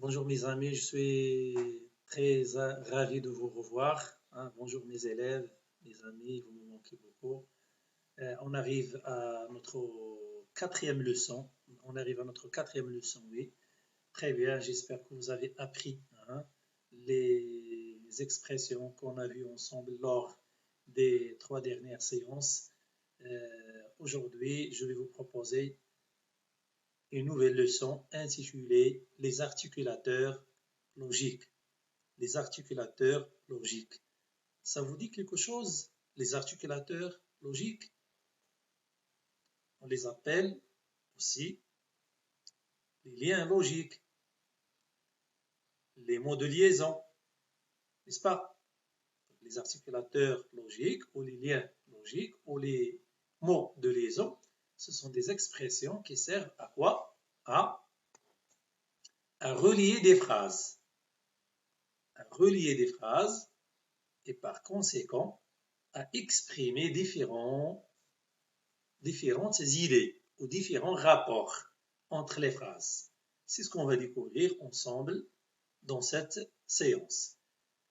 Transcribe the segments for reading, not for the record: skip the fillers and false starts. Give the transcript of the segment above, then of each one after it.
Bonjour mes amis, je suis très ravi de vous revoir. Bonjour mes élèves, mes amis, vous me manquez beaucoup. On arrive à notre quatrième leçon. On arrive à notre quatrième leçon, oui. Très bien, j'espère que vous avez appris les expressions qu'on a vues ensemble lors des 3 dernières séances. Aujourd'hui, je vais vous proposer une nouvelle leçon intitulée « Les articulateurs logiques ». Les articulateurs logiques. Ça vous dit quelque chose, les articulateurs logiques? On les appelle aussi les liens logiques, les mots de liaison, n'est-ce pas? Les articulateurs logiques ou les liens logiques ou les mots de liaison, ce sont des expressions qui servent à quoi? À relier des phrases. À relier des phrases et par conséquent à exprimer différentes idées ou différents rapports entre les phrases. C'est ce qu'on va découvrir ensemble dans cette séance.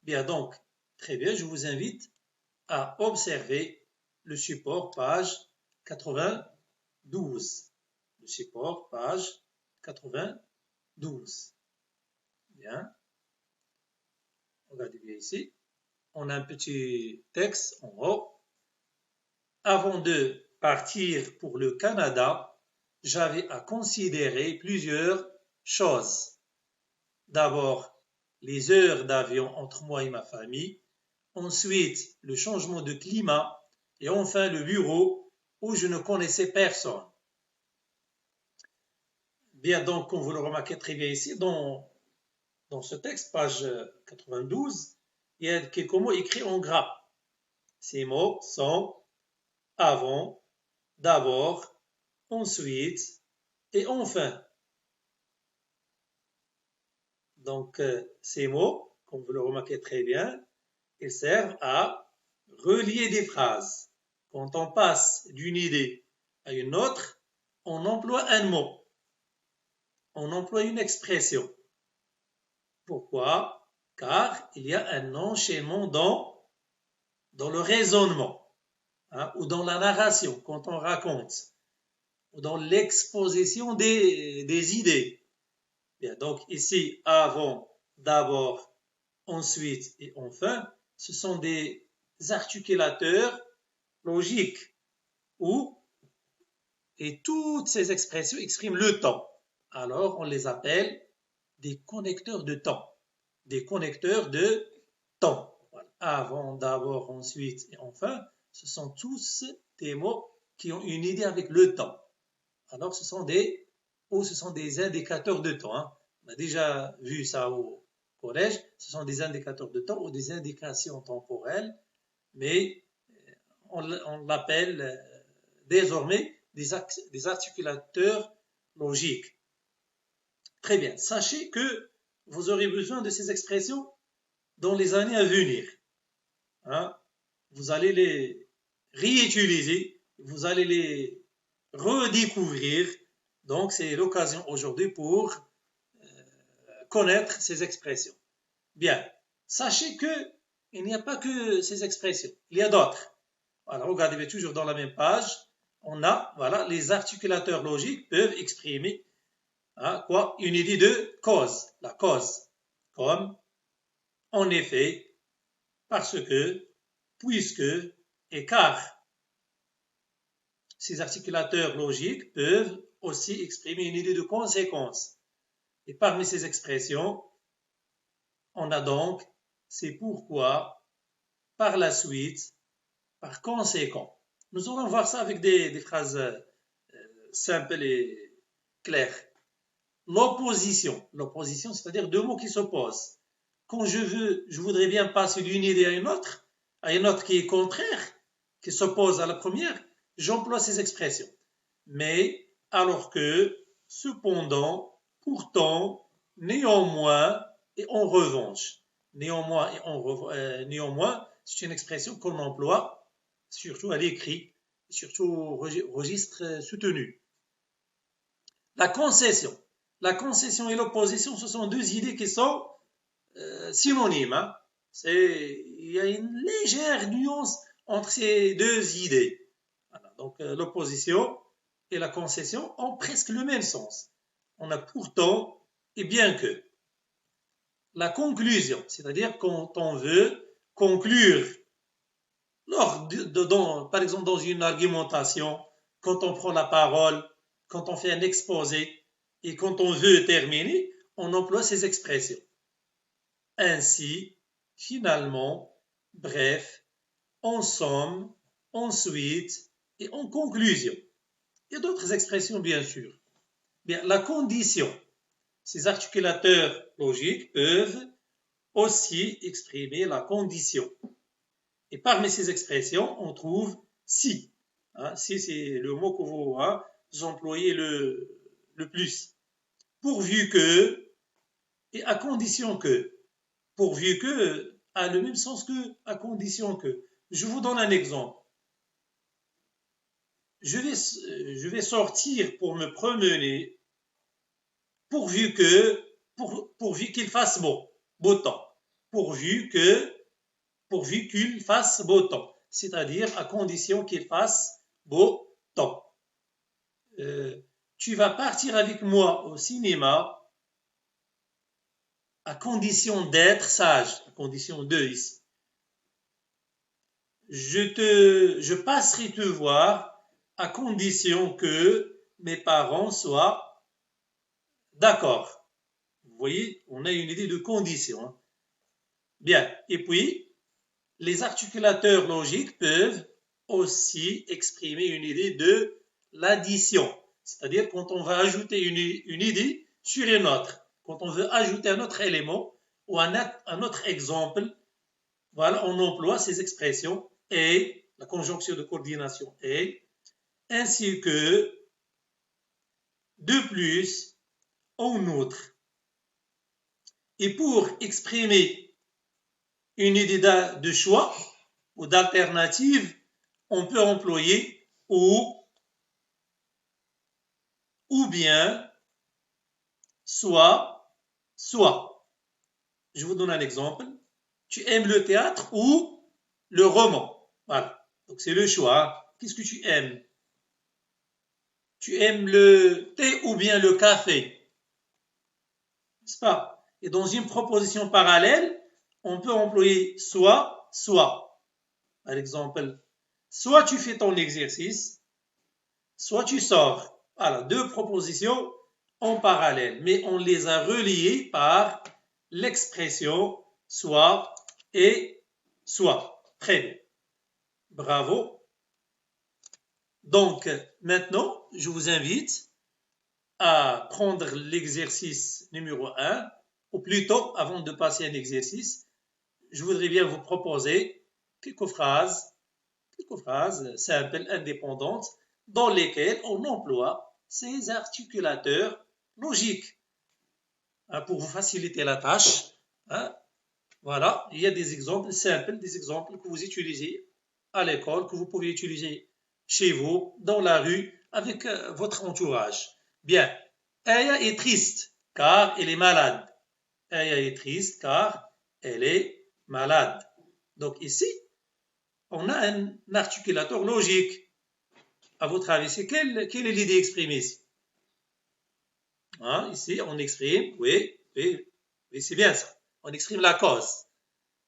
Bien donc, très bien, je vous invite à observer le support page 92. Le support page 92. Bien. Regardez bien ici. On a un petit texte en haut. Avant de partir pour le Canada, j'avais à considérer plusieurs choses. D'abord, les heures d'avion entre moi et ma famille. Ensuite, le changement de climat. Et enfin, le bureau où je ne connaissais personne. Bien, donc, comme vous le remarquez très bien ici, dans ce texte, page 92, il y a quelques mots écrits en gras. Ces mots sont avant, d'abord, ensuite et enfin. Donc, ces mots, comme vous le remarquez très bien, ils servent à relier des phrases. Quand on passe d'une idée à une autre, on emploie un mot. On emploie une expression. Pourquoi? Car il y a un enchaînement dans le raisonnement, ou dans la narration, quand on raconte, ou dans l'exposition des idées. Bien, donc ici, avant, d'abord, ensuite et enfin, ce sont des articulateurs logiques et toutes ces expressions expriment le temps. Alors, on les appelle des connecteurs de temps. Des connecteurs de temps. Voilà. Avant, d'abord, ensuite et enfin, ce sont tous des mots qui ont une idée avec le temps. Alors, ce sont des indicateurs de temps. On a déjà vu ça au collège. Ce sont des indicateurs de temps ou des indications temporelles, mais on l'appelle désormais des articulateurs logiques. Très bien. Sachez que vous aurez besoin de ces expressions dans les années à venir. Vous allez les réutiliser, vous allez les redécouvrir. Donc, c'est l'occasion aujourd'hui pour connaître ces expressions. Bien, sachez qu'il n'y a pas que ces expressions, il y a d'autres. Voilà, regardez toujours dans la même page, on a, voilà, les articulateurs logiques peuvent exprimer une idée de cause, la cause, comme en effet, parce que, puisque et car. Ces articulateurs logiques peuvent aussi exprimer une idée de conséquence. Et parmi ces expressions, on a donc c'est pourquoi, par la suite, par conséquent. Nous allons voir ça avec des phrases simples et claires. L'opposition, c'est-à-dire deux mots qui s'opposent. Quand je voudrais bien passer d'une idée à une autre qui est contraire, qui s'oppose à la première, j'emploie ces expressions. Mais, alors que, cependant, pourtant, néanmoins et en revanche. Néanmoins, c'est une expression qu'on emploie surtout à l'écrit, surtout au registre soutenu. La concession. La concession et l'opposition, ce sont deux idées qui sont synonymes. Hein. Il y a une légère nuance entre ces deux idées. Voilà. Donc l'opposition et la concession ont presque le même sens. On a pourtant et bien que. La conclusion, c'est-à-dire quand on veut conclure, par exemple dans une argumentation, quand on prend la parole, quand on fait un exposé et quand on veut terminer, on emploie ces expressions. Ainsi, finalement, bref, en somme, ensuite et en conclusion. Il y a d'autres expressions, bien sûr. Bien, la condition. Ces articulateurs logiques peuvent aussi exprimer la condition. Et parmi ces expressions, on trouve si. Hein, si, c'est le mot que vous employez le plus. Pourvu que, et à condition que. Pourvu que a le même sens que à condition que. Je vous donne un exemple. Je vais sortir pour me promener pourvu qu'il fasse beau temps. Pourvu qu'il fasse beau temps. C'est-à-dire à condition qu'il fasse beau temps. Tu vas partir avec moi au cinéma à condition d'être sage, à condition de ici. Je passerai te voir à condition que mes parents soient d'accord. Vous voyez, on a une idée de condition. Hein. Bien, et puis, les articulateurs logiques peuvent aussi exprimer une idée de l'addition. C'est-à-dire quand on va ajouter une idée sur une autre. Quand on veut ajouter un autre élément ou un autre exemple, voilà, on emploie ces expressions et, la conjonction de coordination et, ainsi que de plus, en outre. Et pour exprimer une idée de choix ou d'alternative, on peut employer ou bien, soit. Je vous donne un exemple. Tu aimes le théâtre ou le roman. Voilà. Donc c'est le choix. Qu'est-ce que tu aimes? Tu aimes le thé ou bien le café? N'est-ce pas? Et dans une proposition parallèle, on peut employer soit. Par exemple, soit tu fais ton exercice, soit tu sors. Voilà, deux propositions en parallèle, mais on les a reliées par l'expression soit et soit. Très bien. Bravo. Donc, maintenant, je vous invite à prendre l'exercice numéro 1, ou plutôt, avant de passer à un exercice, je voudrais bien vous proposer quelques phrases simples, indépendantes, dans lesquelles on emploie ces articulateurs logiques. Pour vous faciliter la tâche, voilà, il y a des exemples simples, des exemples que vous utilisez à l'école, que vous pouvez utiliser chez vous, dans la rue, avec votre entourage. Bien, Aya est triste car elle est malade. Aya est triste car elle est malade. Donc ici, on a un articulateur logique. À votre avis, quelle est l'idée exprimée ici? Ici, on exprime, oui, c'est bien ça. On exprime la cause.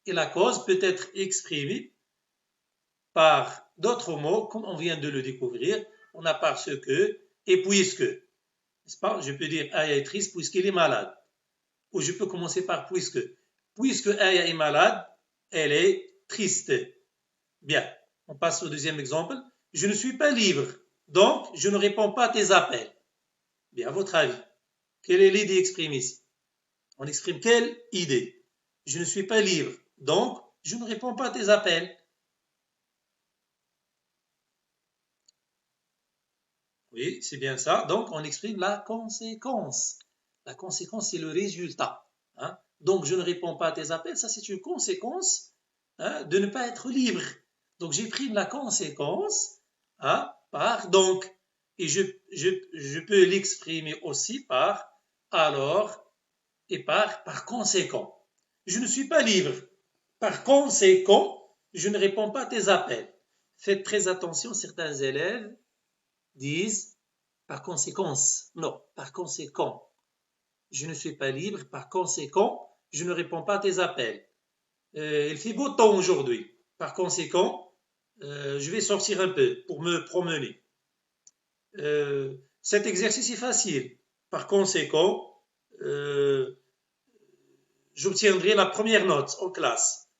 Et la cause peut être exprimée par d'autres mots, comme on vient de le découvrir. On a parce que et puisque. N'est-ce pas? Je peux dire Aya est triste puisqu'il est malade. Ou je peux commencer par puisque. Puisque Aya est malade, elle est triste. Bien, on passe au deuxième exemple. Je ne suis pas libre, donc je ne réponds pas à tes appels. Bien, à votre avis, quelle est l'idée exprimée ici? On exprime quelle idée? Je ne suis pas libre, donc je ne réponds pas à tes appels. Oui, c'est bien ça. Donc, on exprime la conséquence. La conséquence, c'est le résultat. Donc, je ne réponds pas à tes appels. Ça, c'est une conséquence de ne pas être libre. Donc, j'ai pris la conséquence par donc. Et je peux l'exprimer aussi par alors, et par conséquent. Je ne suis pas libre. Par conséquent, je ne réponds pas à tes appels. Faites très attention, certains élèves disent par conséquence. Non, par conséquent. Je ne suis pas libre, par conséquent, je ne réponds pas à tes appels. Il fait beau temps aujourd'hui. Par conséquent, je vais sortir un peu pour me promener. Cet exercice est facile. Par conséquent, j'obtiendrai la première note en classe.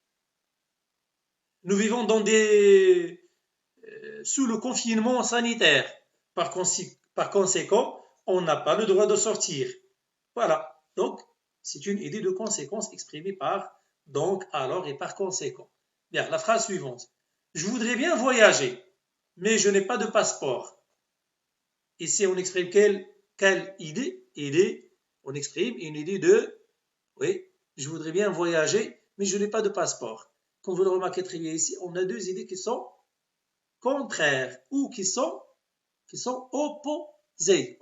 Nous vivons sous le confinement sanitaire. Par conséquent, on n'a pas le droit de sortir. Voilà. Donc, c'est une idée de conséquence exprimée par donc, alors et par conséquent. Bien, la phrase suivante. Je voudrais bien voyager, mais je n'ai pas de passeport. Ici, on exprime quelle idée? On exprime une idée de, oui, je voudrais bien voyager, mais je n'ai pas de passeport. Comme vous le remarquez très bien ici, on a deux idées qui sont contraires ou qui sont opposées.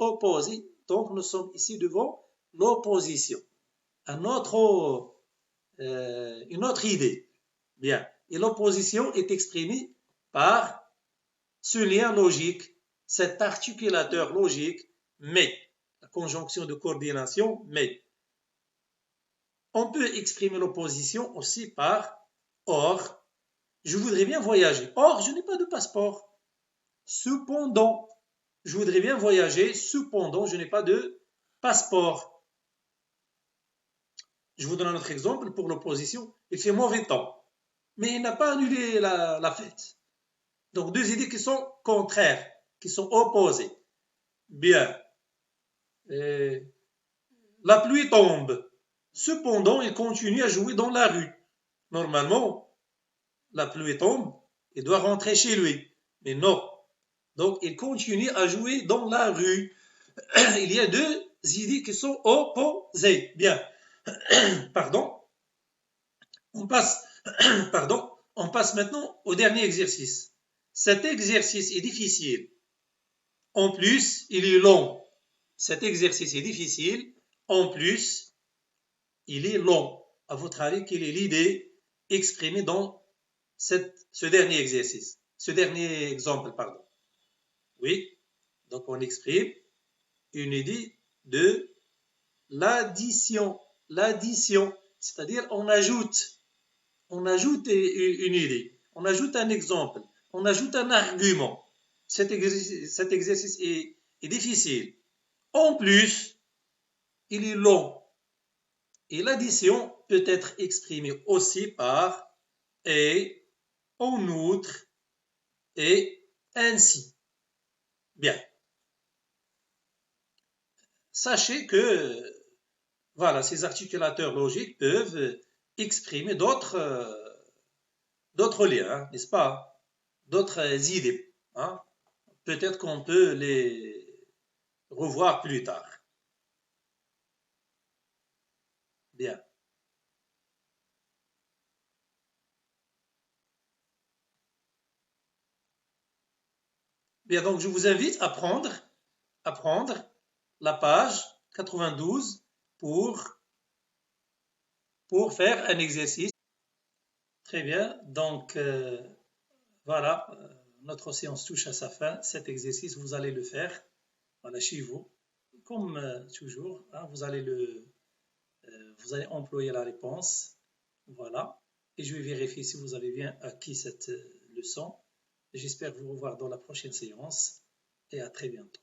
Donc, nous sommes ici devant l'opposition. Une autre idée. Bien. Et l'opposition est exprimée par ce lien logique, cet articulateur logique, mais, la conjonction de coordination, mais. On peut exprimer l'opposition aussi par or. Je voudrais bien voyager. Or, je n'ai pas de passeport. Cependant, je voudrais bien voyager. Cependant, je n'ai pas de passeport. Je vous donne un autre exemple pour l'opposition. Il fait mauvais temps, mais il n'a pas annulé la fête. Donc, deux idées qui sont contraires, qui sont opposées. Bien. La pluie tombe. Cependant, il continue à jouer dans la rue. Normalement, la pluie tombe, il doit rentrer chez lui. Mais non. Donc, il continue à jouer dans la rue. Il y a deux idées qui sont opposées. Bien. Pardon. On passe maintenant au dernier exercice. Cet exercice est difficile. En plus, il est long. Cet exercice est difficile. En plus, il est long. À votre avis, quelle est l'idée exprimée dans ce dernier exercice, ce dernier exemple, pardon. Oui, donc on exprime une idée de l'addition. L'addition, c'est-à-dire on ajoute une idée, on ajoute un exemple, on ajoute un argument. Cet exercice est difficile. En plus, il est long. Et l'addition peut être exprimée aussi par et, en outre, et ainsi. Bien. Sachez que voilà, ces articulateurs logiques peuvent exprimer d'autres liens, hein, n'est-ce pas? D'autres idées. Hein? Peut-être qu'on peut les revoir plus tard. Bien. Bien, donc je vous invite à prendre la page 92 pour faire un exercice. Très bien, donc voilà, notre séance touche à sa fin. Cet exercice, vous allez le faire voilà, chez vous. Comme toujours, hein, vous allez employer la réponse. Voilà. Et je vais vérifier si vous avez bien acquis cette leçon. J'espère vous revoir dans la prochaine séance et à très bientôt.